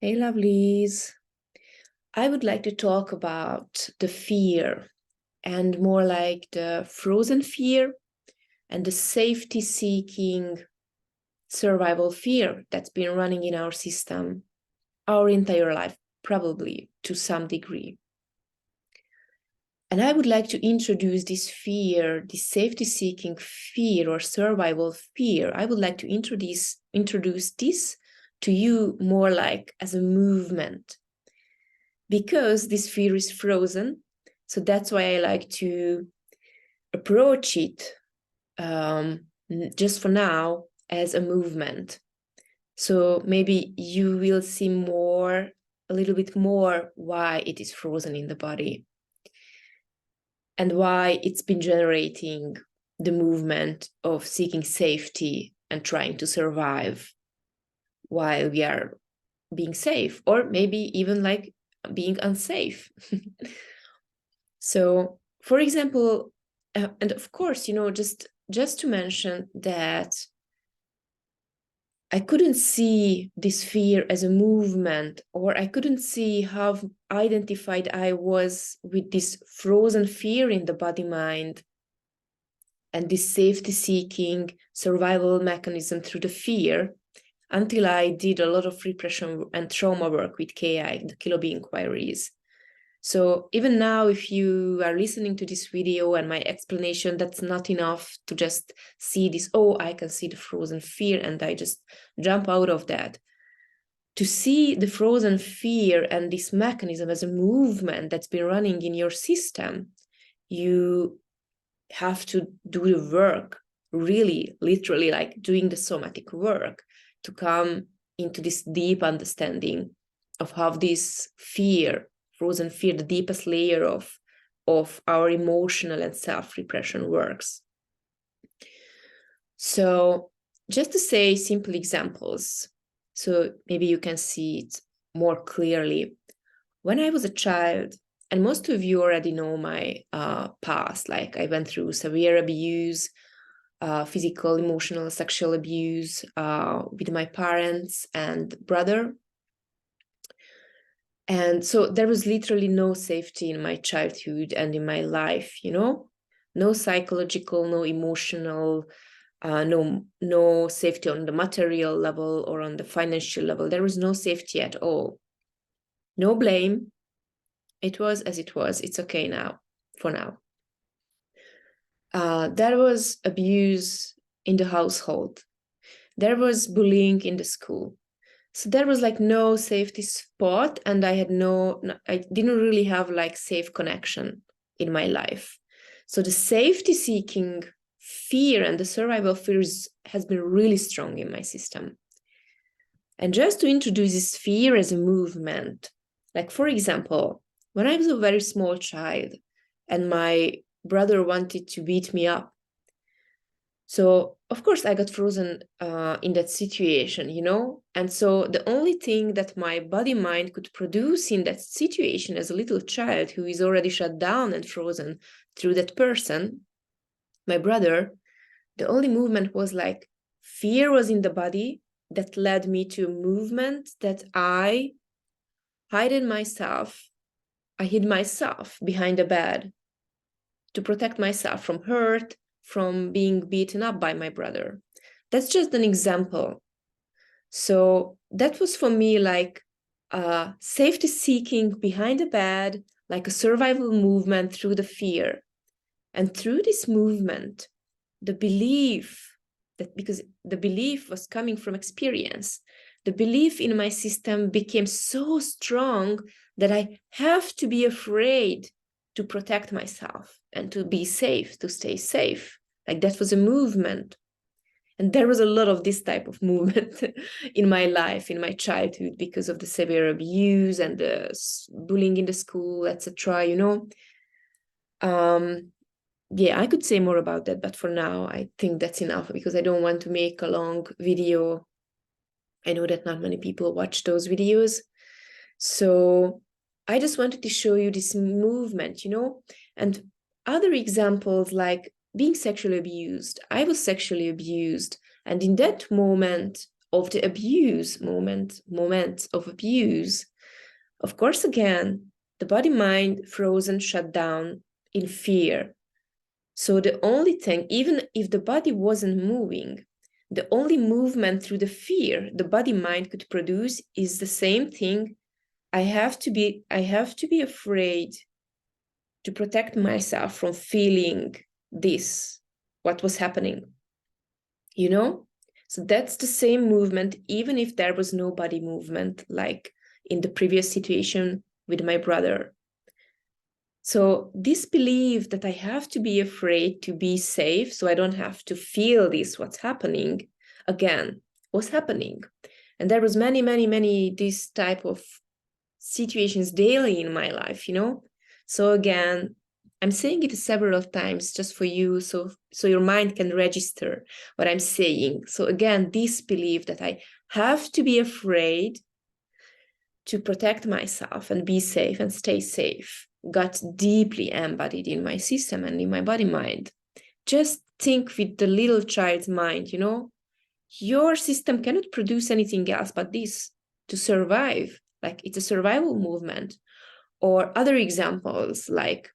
Hey, lovelies. I would like to talk about the fear and more like the frozen fear and the safety-seeking survival fear that's been running in our system our entire life, probably to some degree. And I would like to introduce this fear, this safety-seeking fear or survival fear. I would like to introduce this to you more like as a movement, because this fear is frozen. So that's why I like to approach it just for now as a movement. So maybe you will see a little bit more why it is frozen in the body and why it's been generating the movement of seeking safety and trying to survive while we are being safe, or maybe even like being unsafe. So, for example, and of course, just to mention that I couldn't see this fear as a movement, or I couldn't see how identified I was with this frozen fear in the body-mind and this safety-seeking survival mechanism through the fear, until I did a lot of repression and trauma work with KI, the Kilo B inquiries. So even now, if you are listening to this video and my explanation, that's not enough to just see this, oh, I can see the frozen fear, and I just jump out of that. To see the frozen fear and this mechanism as a movement that's been running in your system, you have to do the work, really, literally, like doing the somatic work to come into this deep understanding of how this fear, frozen fear, the deepest layer of our emotional and self-repression works. So just to say simple examples, so maybe you can see it more clearly. When I was a child, and most of you already know my past, like I went through severe abuse, physical, emotional, sexual abuse with my parents and brother. And so there was literally no safety in my childhood and in my life, no psychological, no emotional, no safety on the material level or on the financial level. There was no safety at all. No blame. It was as it was. It's okay now, for now. There was abuse in the household. There was bullying in the school. So there was like no safety spot, and I didn't really have like safe connection in my life. So the safety seeking fear and the survival fears has been really strong in my system. And just to introduce this fear as a movement, like for example, when I was a very small child and my brother wanted to beat me up, so, of course, I got frozen in that situation, And so the only thing that my body-mind could produce in that situation as a little child who is already shut down and frozen through that person, my brother, the only movement was like fear was in the body that led me to a movement that I hid myself behind a bed to protect myself from hurt, from being beaten up by my brother. That's just an example. So that was for me like safety seeking behind the bed, like a survival movement through the fear. And through this movement, the belief that, because the belief was coming from experience, the belief in my system became so strong that I have to be afraid to protect myself and to be safe, to stay safe. Like that was a movement. And there was a lot of this type of movement in my life, in my childhood, because of the severe abuse and the bullying in the school, etc. Yeah, I could say more about that, but for now, I think that's enough because I don't want to make a long video. I know that not many people watch those videos. So I just wanted to show you this movement, and other examples like being sexually abused. I was sexually abused. And in that moment of the abuse moments of abuse, of course, again, the body mind frozen, shut down in fear. So the only thing, even if the body wasn't moving, the only movement through the fear the body mind could produce is the same thing. I have to be afraid to protect myself from feeling this, what was happening, you know? So that's the same movement, even if there was no body movement, like in the previous situation with my brother. So this belief that I have to be afraid to be safe, so I don't have to feel this, what's happening, again, was happening. And there was many, this type of situations daily in my life, you know? So again, I'm saying it several times just for you, so your mind can register what I'm saying. So again, this belief that I have to be afraid to protect myself and be safe and stay safe got deeply embodied in my system and in my body mind. Just think with the little child's mind, you know, your system cannot produce anything else but this to survive. Like it's a survival movement. Or other examples, like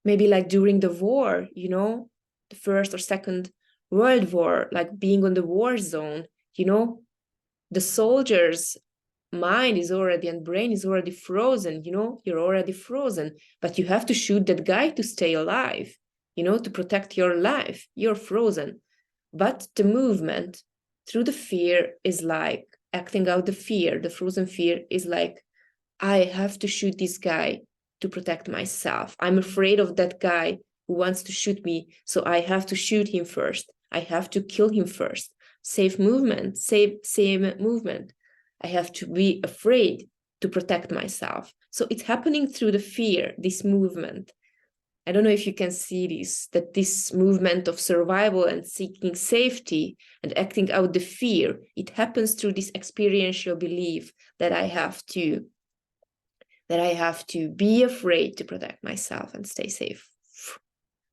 maybe like during the war, you know, the First or Second World War, like being on the war zone, you know, the soldiers' mind is already and brain is already frozen, you know, you're already frozen, but you have to shoot that guy to stay alive, you know, to protect your life. You're frozen. But the movement through the fear is like acting out the fear. The frozen fear is like, I have to shoot this guy to protect myself. I'm afraid of that guy who wants to shoot me, so I have to shoot him first. I have to kill him first. Same movement. I have to be afraid to protect myself. So it's happening through the fear, this movement. I don't know if you can see this, that this movement of survival and seeking safety and acting out the fear, it happens through this experiential belief that I have to be afraid to protect myself and stay safe.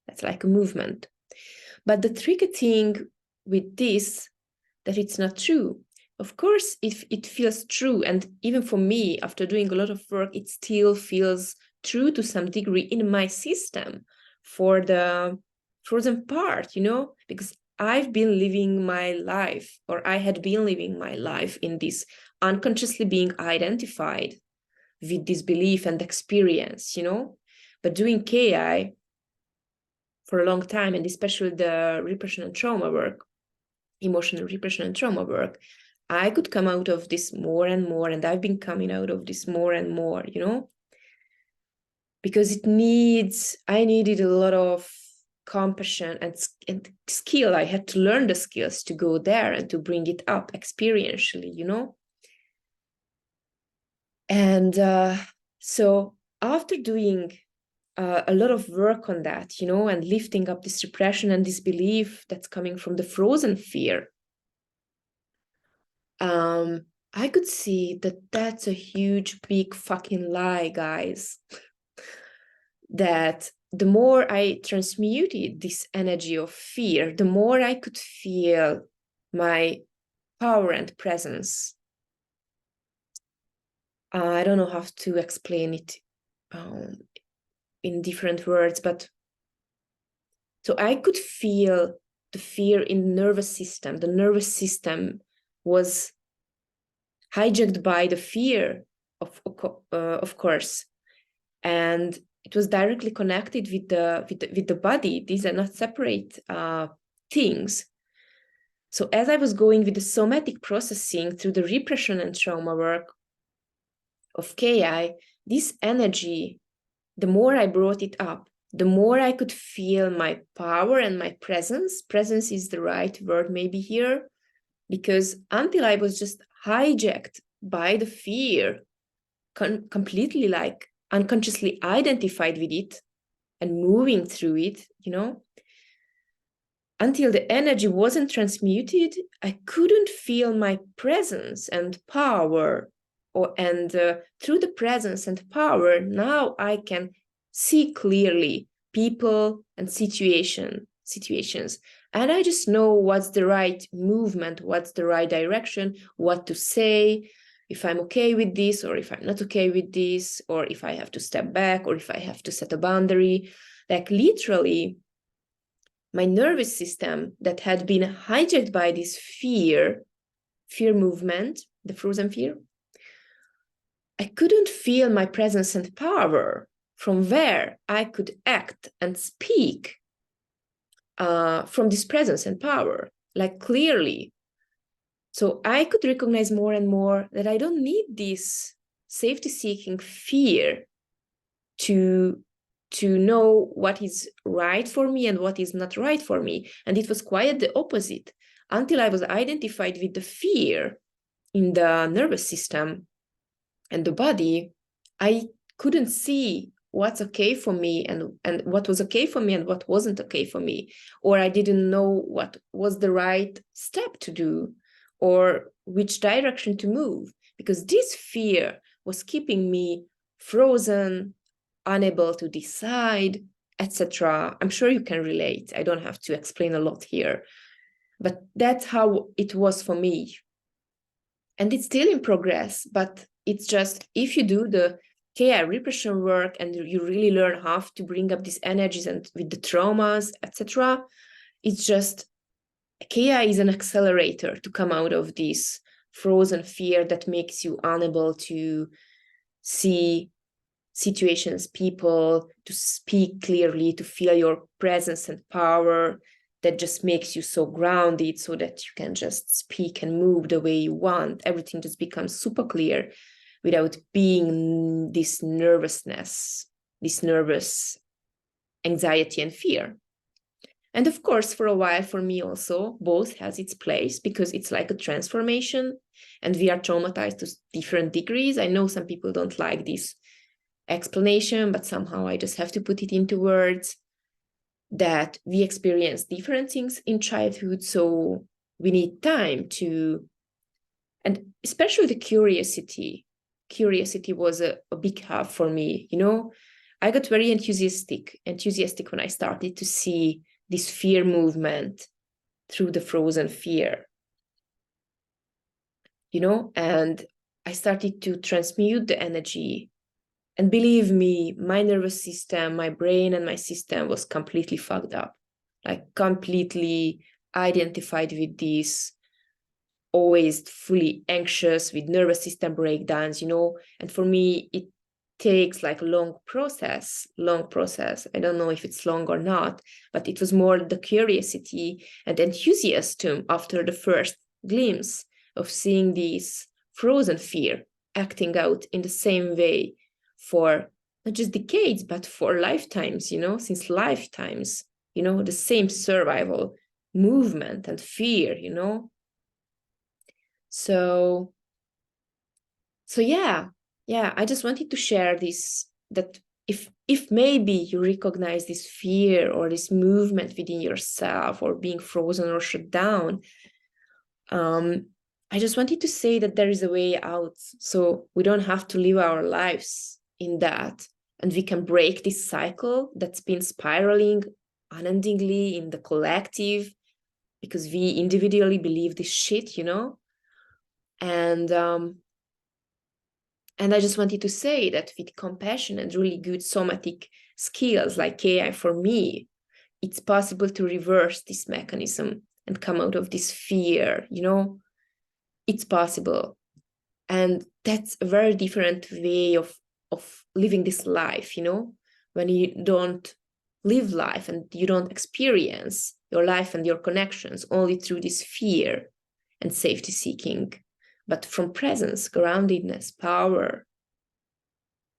That's like a movement. But the tricky thing with this, that it's not true. Of course, if it feels true, and even for me, after doing a lot of work, it still feels true to some degree in my system for the frozen part, you know, because I've been living my life, or I had been living my life in this unconsciously being identified with this belief and experience, you know. But doing KI for a long time, and especially the repression and trauma work, emotional repression and trauma work, I could come out of this more and more, and I've been coming out of this more and more, you know, because I needed a lot of compassion and skill. I had to learn the skills to go there and to bring it up experientially, you know. And so after doing a lot of work on that, you know, and lifting up this repression and this belief that's coming from the frozen fear, I could see that that's a huge, big fucking lie, guys. That the more I transmuted this energy of fear, the more I could feel my power and presence. I don't know how to explain it in different words, but so I could feel the fear in the nervous system. The nervous system was hijacked by the fear, of course, and it was directly connected with the body. These are not separate things. So as I was going with the somatic processing through the repression and trauma work of KI, this energy, the more I brought it up, the more I could feel my power and my presence. Presence is the right word maybe here, because until I was just hijacked by the fear, completely like unconsciously identified with it and moving through it, you know, until the energy wasn't transmuted, I couldn't feel my presence and power. Through the presence and power, now I can see clearly people and situations. And I just know what's the right movement, what's the right direction, what to say, if I'm okay with this, or if I'm not okay with this, or if I have to step back, or if I have to set a boundary. Like literally, my nervous system that had been hijacked by this fear movement, the frozen fear, I couldn't feel my presence and power from where I could act and speak from this presence and power, like clearly. So I could recognize more and more that I don't need this safety-seeking fear to know what is right for me and what is not right for me. And it was quite the opposite until I was identified with the fear in the nervous system and the body. I couldn't see what's okay for me and what was okay for me and what wasn't okay for me, or I didn't know what was the right step to do or which direction to move, because this fear was keeping me frozen, unable to decide, etc. I'm sure you can relate. I don't have to explain a lot here, but that's how it was for me. And it's still in progress, but it's just, if you do the KI repression work and you really learn how to bring up these energies and with the traumas, etc., it's just, KI is an accelerator to come out of this frozen fear that makes you unable to see situations, people, to speak clearly, to feel your presence and power, that just makes you so grounded so that you can just speak and move the way you want. Everything just becomes super clear without being this nervousness, this nervous anxiety and fear. And of course, for a while, for me also, both has its place, because it's like a transformation and we are traumatized to different degrees. I know some people don't like this explanation, but somehow I just have to put it into words, that we experience different things in childhood. So we need time to, and especially the curiosity was a big help for me. I got very enthusiastic when I started to see this fear movement through the frozen fear, and I started to transmute the energy. And believe me, my nervous system, my brain and my system was completely fucked up, like completely identified with this, always fully anxious with nervous system breakdowns, and for me, it takes like a long process. I don't know if it's long or not, but it was more the curiosity and enthusiasm after the first glimpse of seeing this frozen fear acting out in the same way for not just decades, but for lifetimes, since lifetimes, the same survival movement and fear, So yeah, I just wanted to share this, that if maybe you recognize this fear or this movement within yourself, or being frozen or shut down, I just wanted to say that there is a way out. So we don't have to live our lives in that, and we can break this cycle that's been spiraling unendingly in the collective, because we individually believe this shit, And I just wanted to say that with compassion and really good somatic skills like KI, for me, it's possible to reverse this mechanism and come out of this fear, It's possible. And that's a very different way of living this life, when you don't live life and you don't experience your life and your connections only through this fear and safety seeking, but from presence, groundedness, power,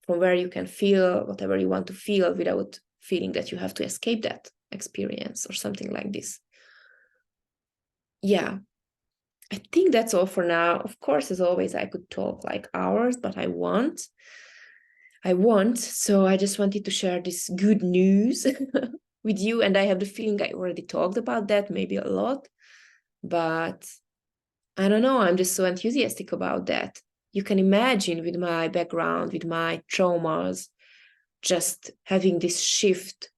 from where you can feel whatever you want to feel without feeling that you have to escape that experience or something like this. Yeah, I think that's all for now. Of course, as always, I could talk like hours, but I won't. So I just wanted to share this good news with you. And I have the feeling I already talked about that, maybe a lot, but I don't know. I'm just so enthusiastic about that. You can imagine, with my background, with my traumas, just having this shift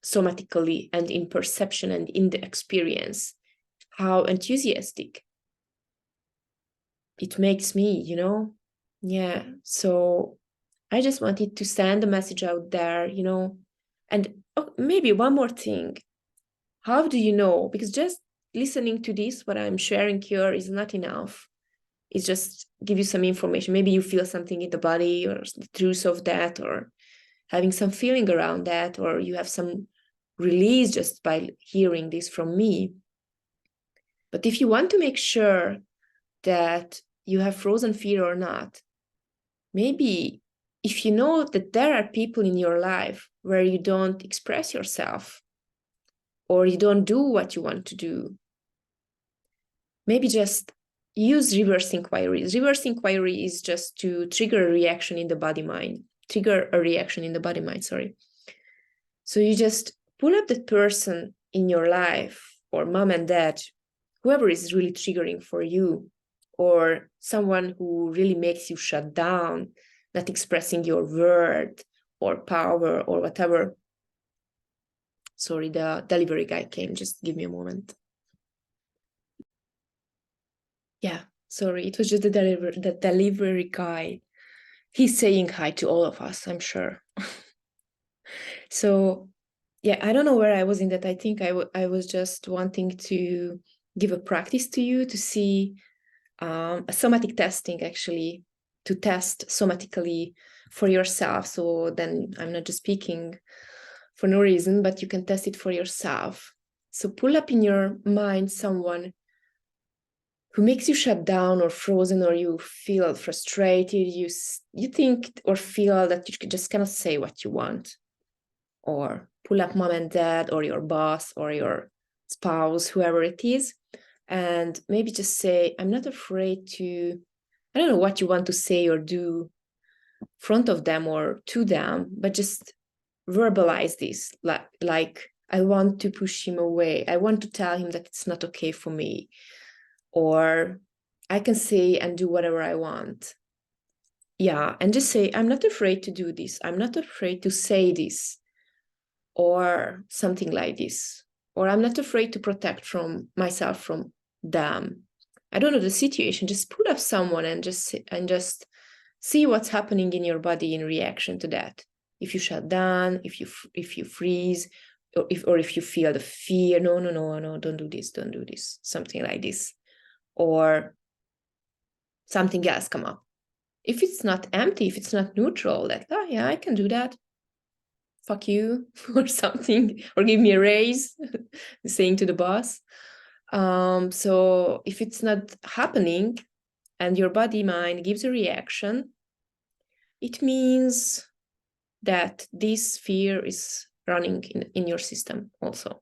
somatically and in perception and in the experience, how enthusiastic it makes me, you know? Yeah. So I just wanted to send a message out there, you know, and maybe one more thing. How do you know? Because just listening to this, what I'm sharing here is not enough. It's just give you some information. Maybe you feel something in the body or the truth of that, or having some feeling around that, or you have some release just by hearing this from me. But if you want to make sure that you have frozen fear or not, maybe if you know that there are people in your life where you don't express yourself or you don't do what you want to do, maybe just use reverse inquiry. Reverse inquiry is just to trigger a reaction in the body mind, sorry. So you just pull up that person in your life, or mom and dad, whoever is really triggering for you, or someone who really makes you shut down, not expressing your word or power or whatever. Sorry, the delivery guy came. Just give me a moment. Yeah, sorry, it was just the delivery guy. He's saying hi to all of us, I'm sure. So, yeah, I don't know where I was in that. I think I was just wanting to give a practice to you to see a somatic testing, actually, to test somatically for yourself. So then I'm not just speaking for no reason, but you can test it for yourself. So pull up in your mind someone who makes you shut down or frozen, or you feel frustrated, you think or feel that you just cannot say what you want. Or pull up mom and dad or your boss or your spouse, whoever it is, and maybe just say, I'm not afraid to, I don't know what you want to say or do in front of them or to them, but just verbalize this, like I want to push him away. I want to tell him that it's not okay for me. Or I can say and do whatever I want. Yeah, and just say, I'm not afraid to do this. I'm not afraid to say this. Or something like this. Or I'm not afraid to protect from myself from them. I don't know the situation. Just pull up someone and just see what's happening in your body in reaction to that. If you shut down, if you freeze, or if you feel the fear, no, don't do this, something like this. Or something else come up. If it's not empty, if it's not neutral, that, oh yeah, I can do that. Fuck you, or something, or give me a raise, saying to the boss. So if it's not happening and your body mind gives a reaction, it means that this fear is running in your system also.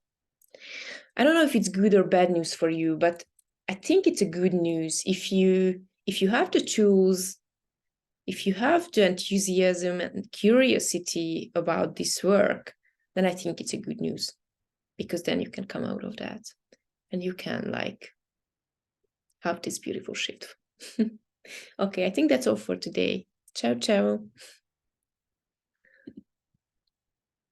I don't know if it's good or bad news for you, but I think it's a good news. If you have to choose, if you have the enthusiasm and curiosity about this work, then I think it's a good news, because then you can come out of that and you can like have this beautiful shift. Okay, I think that's all for today. Ciao, ciao.